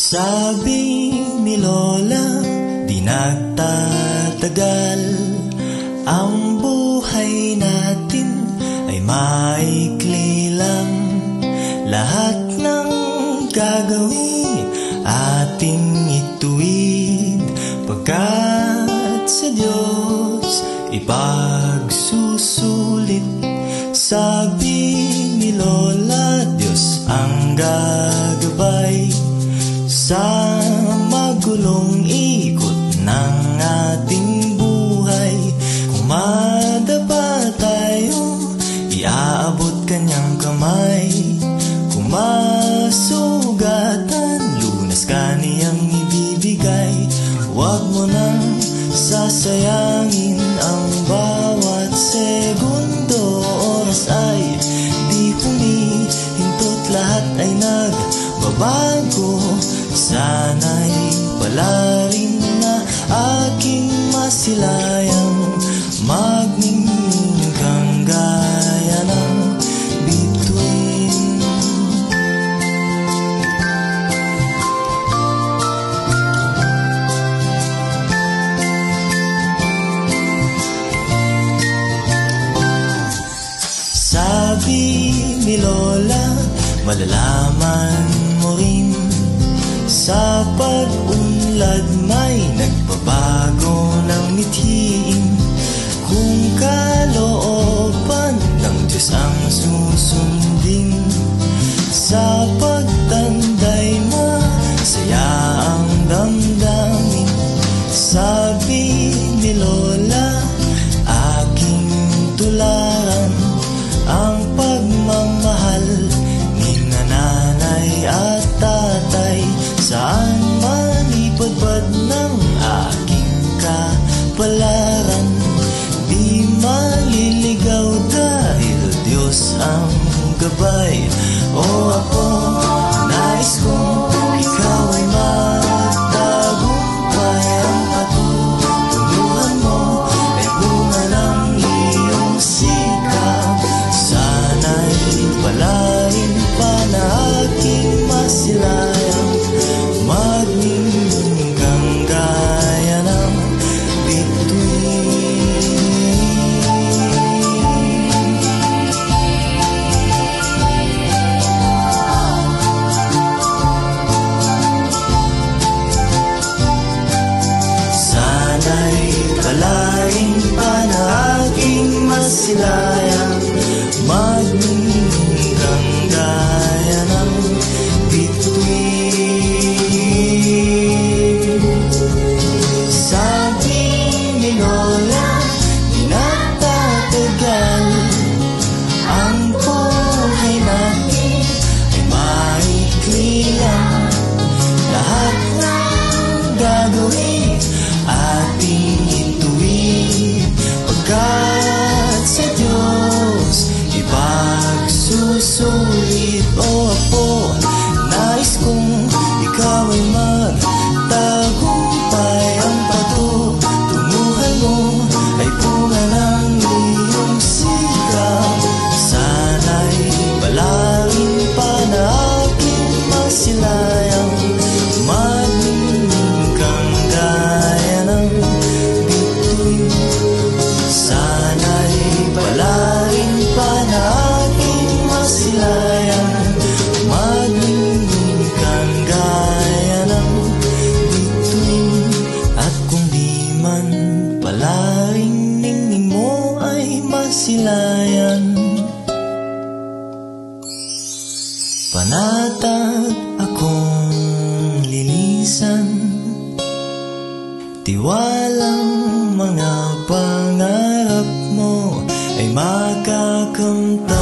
Sabi ni Lola, di nagtatagal, ang buhay natin ay maikli lang. Lahat ng gagawin ating ituwid, pagkat sa Diyos ipagsusulit. Sabi ni Lola, Diyos ang gagabay sa magulong ikot ng ating buhay. Kung madapa tayo, iaabot kanyang kamay. Kung masugatan, lunas kaniyang ibibigay. Huwag mo nang sasayangin ang bawat segundo. Oras ay di humihintot, lahat ay nagbabago. Sana'y palarin na aking masilayang magmingming kang gaya ng bituin. Sabi ni Lola, malalaman mo rin, sa pag-unlad may nagbabago ng mithiin. Kung kalooban ng Diyos ang susundin, sa pagtanday masaya ang damdamin. Sabi ni Lola, aking tularan ang pagmamahal ni nanay at tatay. Saan man ipadpad ng aking kapalaran, di maliligaw dahil Diyos ang gabay. O ako, nais kong ikaw ay magtagumpay. Ang patutunguhan mo ay bunga ng iyong sikap. Sana'y palarin pa na aking masilayang magmingming kang gaya ng bituin. Sana'y palarin pa na aking masilayang magmingming kang gaya ng bituin. Sabi ni Lola, di nagtatagal, ang buhay natin ay maikli lang. Lahat ng gagawin ating ituwid, pagkat sa Diyos ipagsusulit. O apo, nais kong ikaw ay magtagumpay. Ang patutunguhan mo ay bunga ng iyong sikap. Sana'y palarin pa na aking masilayang magmingming kang gaya ng bituin. Sana'y palarin pa na aking masilayang magmingming kang gaya ng bituin. At kung di man palaring ningning mo ay masilayan, panatag akong linisan. Tiwalang mga pangarap mo ay makakamtan.